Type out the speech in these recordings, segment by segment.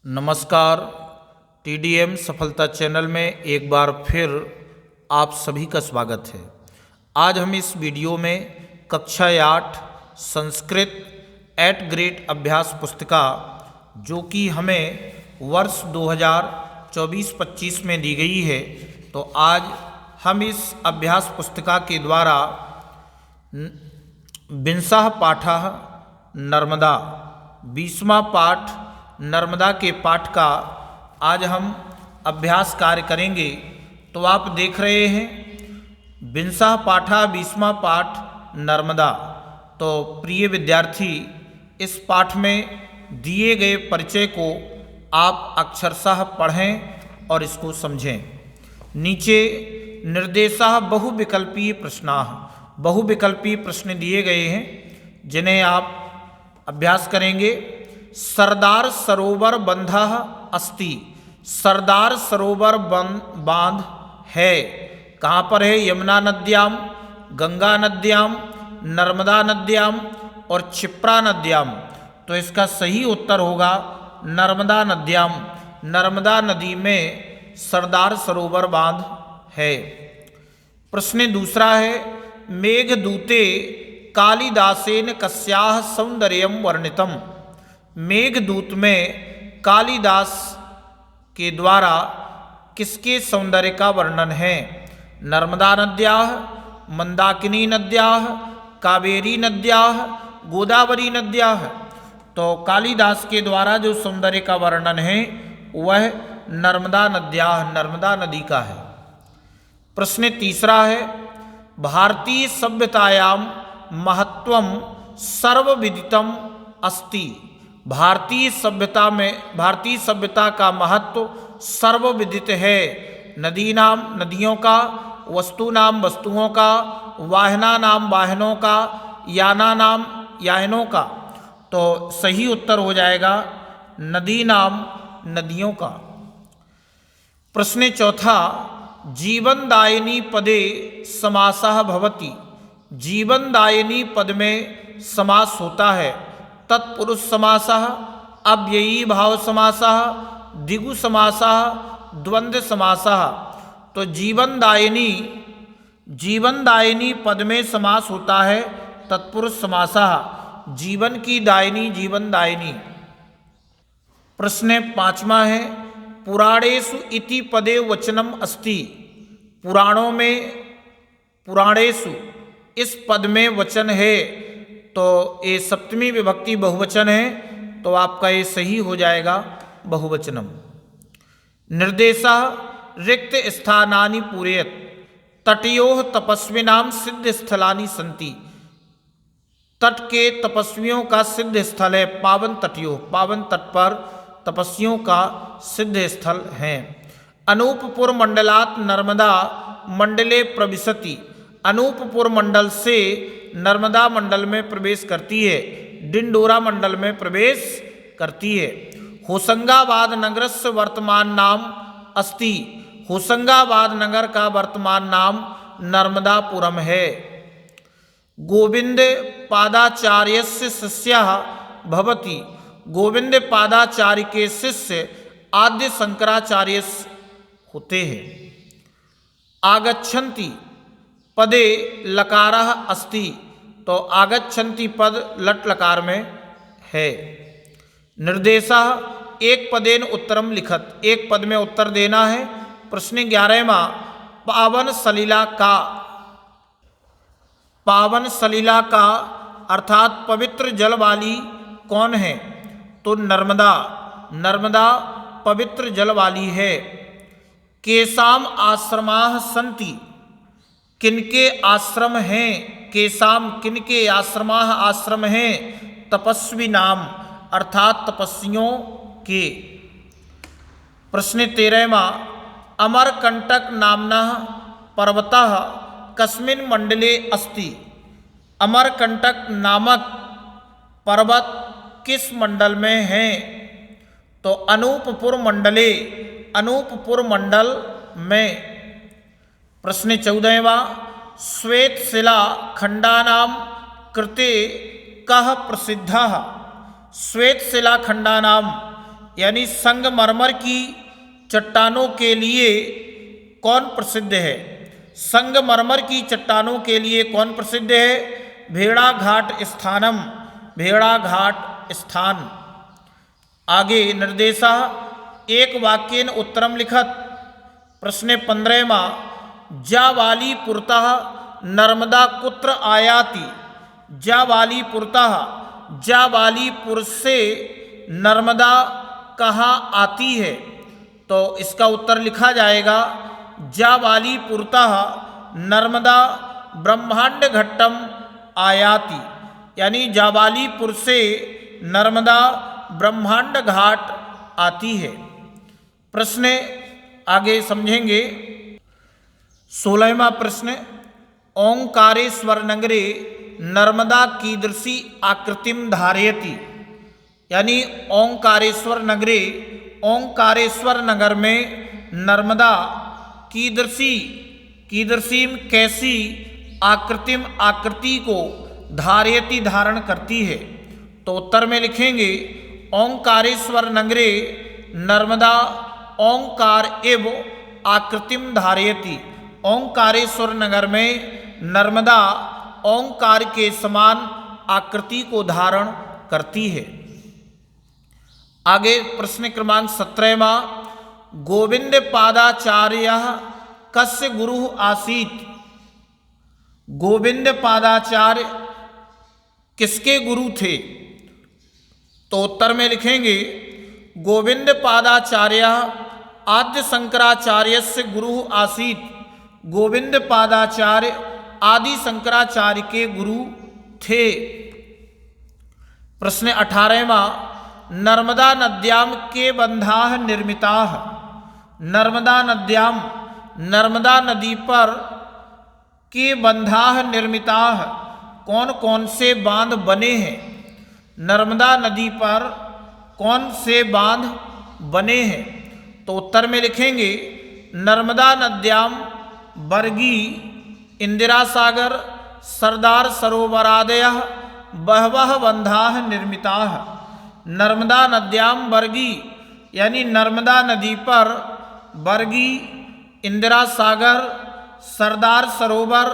नमस्कार। टीडीएम सफलता चैनल में एक बार फिर आप सभी का स्वागत है। आज हम इस वीडियो में कक्षा 8 संस्कृत 8 ग्रेड अभ्यास पुस्तिका जो कि हमें वर्ष 2024-25 में दी गई है, तो आज हम इस अभ्यास पुस्तिका के द्वारा विंशः पाठः नर्मदा 20वां पाठ नर्मदा के पाठ का आज हम अभ्यास कार्य करेंगे। तो आप देख रहे हैं विंशः पाठः 20वां पाठ नर्मदा। तो प्रिय विद्यार्थी, इस पाठ में दिए गए परिचय को आप अक्षरशः पढ़ें और इसको समझें। नीचे निर्देशः बहुविकल्पीय प्रश्नाः, बहुविकल्पीय प्रश्न दिए गए हैं जिन्हें आप अभ्यास करेंगे। सरदार सरोवर बंधः अस्ति, सरदार सरोवर बांध है, कहाँ पर है? यमुना नद्याम, गंगा नद्याम, नर्मदा नद्याम और क्षिप्रा नद्याम। तो इसका सही उत्तर होगा नर्मदा नद्याम। नर्मदा नदी में सरदार सरोवर बांध है। प्रश्न दूसरा है मेघदूते कालिदासेन कस्याः सौंदर्यं वर्णितम्। मेघदूत में कालिदास के द्वारा किसके सौंदर्य का वर्णन है? नर्मदा नद्याः, मंदाकिनी नद्याः, कावेरी नद्याः, गोदावरी नद्याः। तो कालिदास के द्वारा जो सौंदर्य का वर्णन है वह नर्मदा नद्याः, नर्मदा नदी का है। प्रश्न तीसरा है भारतीय सभ्यतायां महत्वं सर्वविदितम् अस्ति। भारतीय सभ्यता का महत्व सर्वविदित है। नदीनाम नदियों का, वस्तूनाम वस्तुओं का, वाहनानाम वाहनों का, यानानाम यानों का। तो सही उत्तर हो जाएगा नदीनाम नदियों का। प्रश्न चौथा जीवनदायिनी पदे समासः भवति। जीवनदायिनी पद में समास होता है तत्पुरुष समासः, अव्ययी भाव समासः, द्विगु समासः, द्वंद्व समासः। तो जीवनदायिनी पद में समास होता है तत्पुरुष समासः, जीवन की दायिनी, जीवनदायिनी। प्रश्न पांचवा है पुराणेषु इति पदे वचनम अस्ति। पुराणों में, पुराणेषु इस पद में वचन है, तो ये सप्तमी विभक्ति बहुवचन है, तो आपका ये सही हो जाएगा बहुवचनम। निर्देशः रिक्त स्थानानि पूरयत्। तटयोः तपस्विनां सिद्ध स्थलानि सन्ति। तट के तपस्वियों का सिद्ध स्थल है पावन तटयोः, पावन तट पर तपस्वियों का सिद्ध स्थल है। अनूपपुर मंडलात् नर्मदा मंडले प्रविशति। अनूपपुर मंडल से नर्मदा मंडल में प्रवेश करती है, डिंडोरा मंडल में प्रवेश करती है। होशंगाबाद नगरस्य वर्तमान नाम अस्ति। होशंगाबाद नगर का वर्तमान नाम नर्मदापुरम है। गोविंद पादाचार्यस्य शिष्यः भवति। गोविंद पादाचार्य के शिष्य आद्य शंकराचार्य होते हैं। आगच्छन्ति पदे लकारः अस्ति। तो आगच्छन्ति पद लट लकार में है। निर्देशः एक पदेन उत्तरम लिखत। एक पद में उत्तर देना है। प्रश्न 11वां पावन सलिला का। पावन सलिला का अर्थात पवित्र जल वाली कौन है? तो नर्मदा। नर्मदा पवित्र जल वाली है। केसाम आश्रमाः सन्ति। किनके आश्रम हैं? केसाम किनके आश्रमाः आश्रम हैं? तपस्वी नाम अर्थात तपस्वियों के। प्रश्न 13वां अमरकंटक नामनः पर्वतः कस्मिन् मंडले अस्ति। अमरकंटक नामक पर्वत किस मंडल में है? तो अनूपपुर मंडले, अनूपपुर मंडल में। प्रश्न 14वां श्वेत शिला खंडानां कृते कः प्रसिद्धः। श्वेत शिला खंडानां यानी संगमरमर की चट्टानों के लिए कौन प्रसिद्ध है? संगमरमर की चट्टानों के लिए कौन प्रसिद्ध है? भेड़ाघाट स्थानम, भेड़ाघाट स्थान। आगे निर्देशा एक वाक्येन उत्तरम लिखत। प्रश्न 15वां, जावाली पुरतः नर्मदा कुत्र आयाति? जावालीपुरतः, जावालीपुर से नर्मदा कहाँ आती है? तो इसका उत्तर लिखा जाएगा जावालीपुरतः नर्मदा ब्रह्मांड घट्टम आयाति, यानी जावालीपुर से नर्मदा ब्रह्मांड घाट आती है। प्रश्न आगे समझेंगे। 16वां प्रश्न, ओंकारेश्वर नगरे नर्मदा कीदृशी आकृतिम धारयति? यानी ओंकारेश्वर नगरे, ओंकारेश्वर नगर में नर्मदा कीदृशी, कीदृशीम कैसी, आकृतिम आकृति को, धारयति धारण करती है? तो उत्तर में लिखेंगे ओंकारेश्वर नगरे नर्मदा ओंकार एव आकृतिम धारयति। ओंकारेश्वर नगर में नर्मदा ओंकार के समान आकृति को धारण करती है। आगे प्रश्न क्रमांक 17वां, गोविंद पादाचार्य कस्य गुरु आसीत? गोविंद पादाचार्य किसके गुरु थे? तो उत्तर में लिखेंगे गोविंद पादाचार्य आद्य शंकराचार्य से गुरु आसीत। गोविंद पादाचार्य आदि शंकराचार्य के गुरु थे। प्रश्न 18वां, नर्मदा नद्याम के बंधाः निर्मिताः? नर्मदा नद्याम, नर्मदा नदी पर के बंधाः निर्मिताः, कौन कौन से बांध बने हैं? नर्मदा नदी पर कौन से बांध बने हैं? तो उत्तर में लिखेंगे नर्मदा नद्याम बरगी, इंदिरा सागर, सरदार सरोवरादयः बहवः बंधाः निर्मिताः। नर्मदा नद्याम बरगी, यानी नर्मदा नदी पर बरगी, इंदिरा सागर, सरदार सरोवर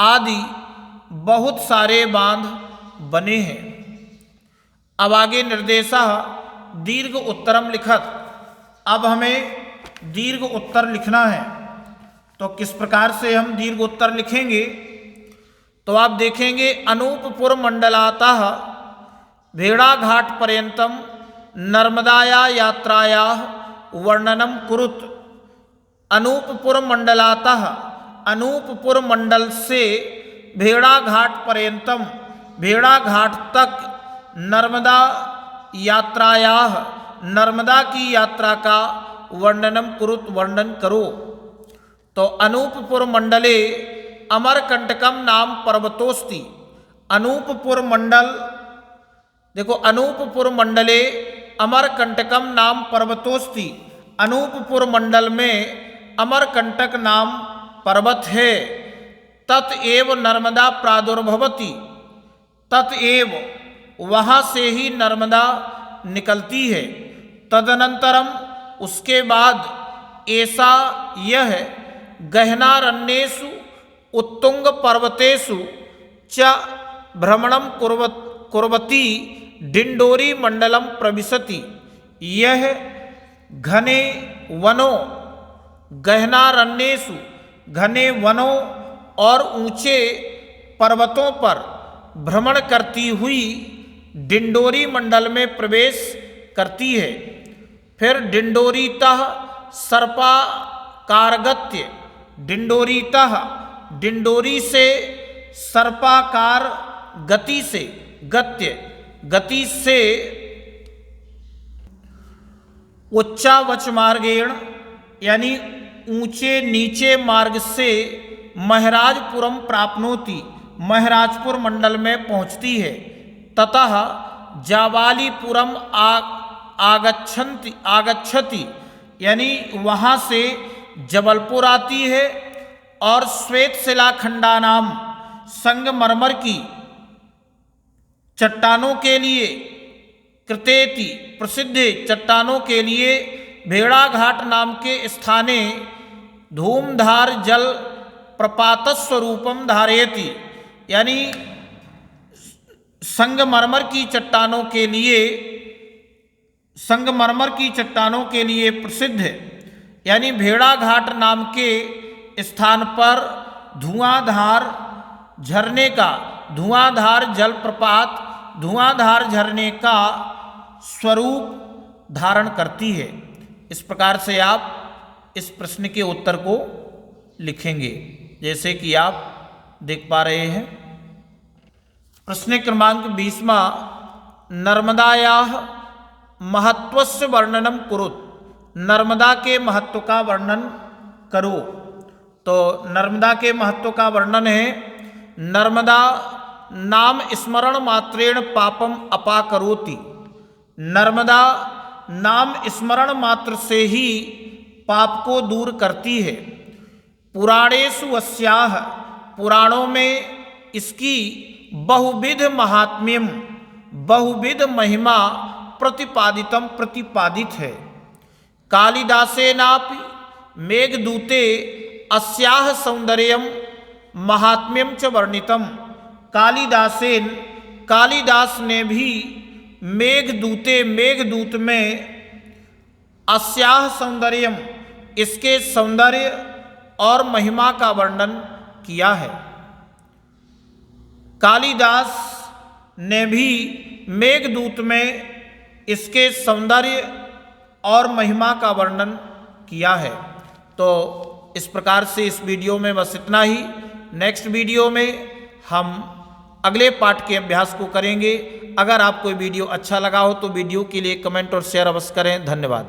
आदि बहुत सारे बांध बने हैं। अब आगे निर्देशा दीर्घ उत्तरम लिखत। अब हमें दीर्घ उत्तर लिखना है। तो किस प्रकार से हम दीर्घ उत्तर लिखेंगे? तो आप देखेंगे अनूपपुर मंडलातः भेड़ाघाट पर्यंतम नर्मदाया यात्राया वर्णनम कुरुत। अनूपपुर मंडलातः, अनूपपुर मंडल से भेड़ाघाट पर्यंतम, भेड़ाघाट तक नर्मदा यात्राया, नर्मदा की यात्रा का वर्णनम कुरुत, वर्णन करो। तो अनूपपुर मंडले अमरकंटकम नाम पर्वतोस्ति। अनूपपुर मंडल, देखो अनूपपुर मंडले अमरकंटकम नाम पर्वतोस्ति। अनूपपुर मंडल में अमरकंटक नाम पर्वत है। ततएव नर्मदा प्रादुर्भवति, ततएव वहाँ से ही नर्मदा निकलती है। तदनंतरम उसके बाद ऐसा यह गहनारण्येषु उत्तुंग पर्वतेषु च भ्रमणं कुर्वती डिंडोरी मंडलम प्रविशति। यह घने वनों, गहनारण्येषु घने वनों और ऊंचे पर्वतों पर भ्रमण करती हुई डिंडोरी मंडल में प्रवेश करती है। फिर डिंडोरीतः सर्पाकारगत्य, डिंडोरीतः, डिंडोरी से सर्पाकार गति से, गत्य गति से उच्चावच मार्गेण, यानी ऊंचे नीचे मार्ग से महराजपुरम प्राप्नोति, महराजपुर मंडल में पहुंचती है। ततः जावालीपुरम आगच्छति, यानी वहाँ से जबलपुर आती है और श्वेत शिलाखंडा नाम संगमरमर की चट्टानों के लिए कृतेति प्रसिद्ध चट्टानों के लिए भेड़ाघाट नाम के स्थाने धूमधार जल प्रपातस्वरूपम धारयति, यानी संगमरमर की चट्टानों के लिए प्रसिद्ध है, यानी भेड़ाघाट नाम के स्थान पर धुआंधार जलप्रपात धुआंधार झरने का स्वरूप धारण करती है। इस प्रकार से आप इस प्रश्न के उत्तर को लिखेंगे, जैसे कि आप देख पा रहे हैं। प्रश्न क्रमांक 20वां, नर्मदायाः महत्वस्य वर्णनम कुरुत, नर्मदा के महत्व का वर्णन करो। तो नर्मदा के महत्व का वर्णन है, नर्मदा नाम स्मरण मात्रेण पापम अपाकरोति, नर्मदा नाम स्मरण मात्र से ही पाप को दूर करती है। पुराणेषु अस्याः, पुराणों में इसकी बहुविध महात्म्यम बहुविध महिमा प्रतिपादित है। कालिदासेनापि मेघदूते अस्याः सौंदर्यम महात्म्यम च वर्णितम, कालिदास ने भी मेघदूत में अस्याः सौंदर्यम, इसके सौंदर्य और महिमा का वर्णन किया है। कालिदास ने भी मेघदूत में इसके सौंदर्य और महिमा का वर्णन किया है। तो इस प्रकार से इस वीडियो में बस इतना ही। नेक्स्ट वीडियो में हम अगले पाठ के अभ्यास को करेंगे। अगर आपको वीडियो अच्छा लगा हो तो वीडियो के लिए कमेंट और शेयर अवश्य करें। धन्यवाद।